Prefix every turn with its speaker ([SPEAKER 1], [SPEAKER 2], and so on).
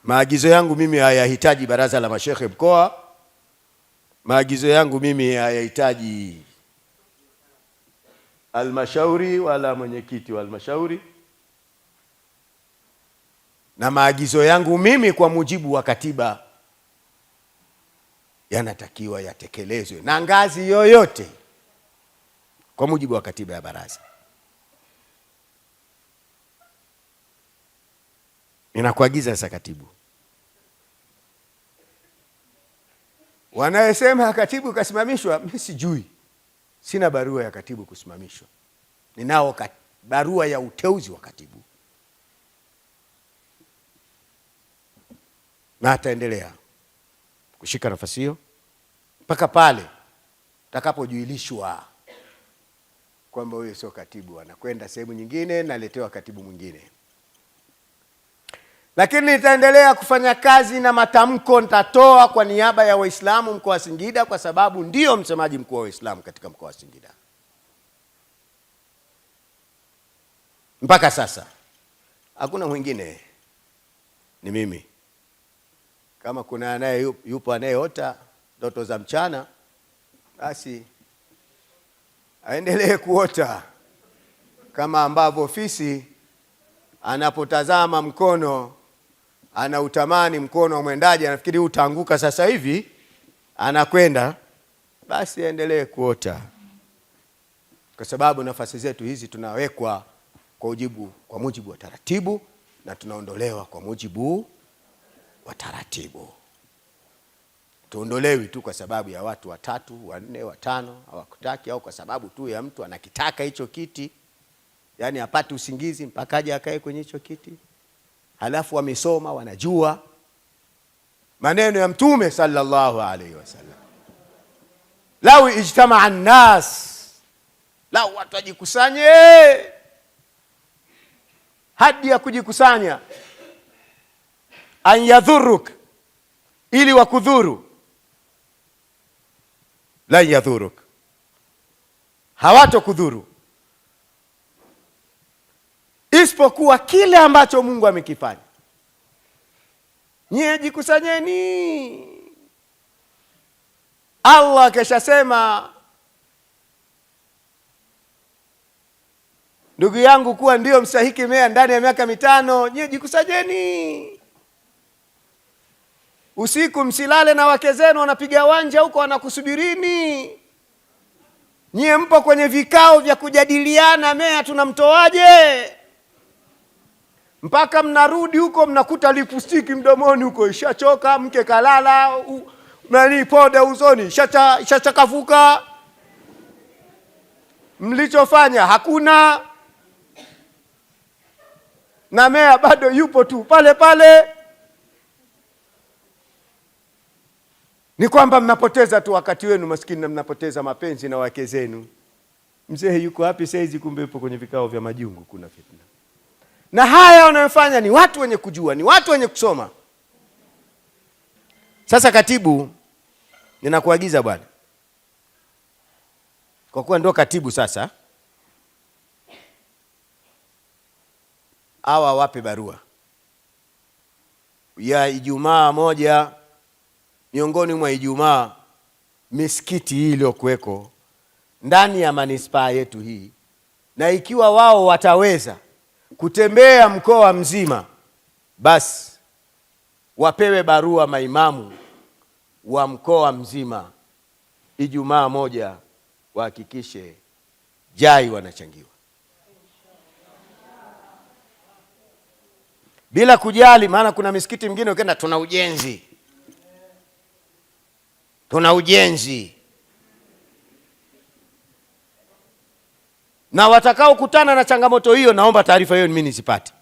[SPEAKER 1] Maagizo yangu mimi hayahitaji baraza la mashehe mkoa. Maagizo yangu mimi hayahitaji halmashauri wala mwenyekiti wa halmashauri. Na maagizo yangu mimi kwa mujibu wa katiba yanatakiwa yatekelezwe na ngazi yoyote kwa mujibu wa katiba ya baraza. Ninakuagiza sasa katibu. Wanayesema katibu kasimamishwa, mimi sijui. Sina barua ya katibu kusimamishwa. Ninao barua ya uteuzi wa katibu. Na ataendelea kushika nafasi hiyo mpaka pale takapojuilishwa kwamba huyo sio katibu, anakwenda sehemu nyingine, naletewa katibu mwingine. Lakini nitaendelea kufanya kazi na matamko nitatoa kwa niaba ya Waislamu mkoa wa Singida, kwa sababu ndio msemaji mkuu wa Waislamu katika mkoa wa Singida. Mpaka sasa hakuna mwingine, ni mimi. Kama kuna yupo anayeota ndoto za mchana, basi aendelee kuota, kama ambavyo fisi anapotazama mkono anautamani mkono wa mwendaji, anafikiri utaanguka sasa hivi, anakwenda, basi aendelee kuota, kwa sababu nafasi zetu hizi tunawekwa kwa mujibu wa taratibu na tunaondolewa kwa mujibu wa taratibu. Tuondolewi tu kwa sababu ya watu watatu, wanne, watano hawakutaki, au kwa sababu tu ya mtu anakitaka hicho kiti, yani apate usingizi mpaka aje akae kwenye hicho kiti. Halafu wamesoma, wanajua maneno ya Mtume sallallahu alaihi wasallam, lau ijtamaa an-nas, lau watu wajikusanye, hadi ya kujikusanya, an yadhuruk, ili wakudhuru, la yadhuruk, hawatokudhuru isipokuwa kile ambacho Mungu amekifanya. Nyie jikusanyeni. Allah keshasema, ndugu yangu, kuwa ndio mstahiki mea ndani ya miaka 5. Nyie jikusanyeni. Usiku msilale na wake zenu wanapiga wanja huko wanakusubirini. Nyie mpo kwenye vikao vya kujadiliana, mea tunamtoaje? Mpaka mnarudi huko mnakuta lipstiki mdomoni huko ishachoka, mke kalala, poda usoni ishachakafuka. Mlichofanya hakuna, na mea bado yupo tu pale pale. Ni kwamba mnapoteza tu wakati wenu maskini, na mnapoteza mapenzi na wake zenu. Mzee yuko wapi saizi? Kumbe yupo kwenye vikao vya majungu, kuna fitna. Na haya wanayofanya ni watu wenye kujua, ni watu wenye kusoma. Sasa katibu, ninakuagiza bwana, kwa kuwa ndo katibu sasa, hawa wape barua ya Ijumaa moja, miongoni mwa Ijumaa misikiti hii iliyokuweko ndani ya manispaa yetu hii, na ikiwa wao wataweza kutembea mkoa mzima, basi wapewe barua maimamu wa mkoa mzima, Ijumaa moja wahakikishe jai wanachangiwa, bila kujali. Maana kuna misikiti mingine ukienda, tuna ujenzi, na watakao kutana na changamoto hiyo, naomba taarifa hiyo mimi nisipate.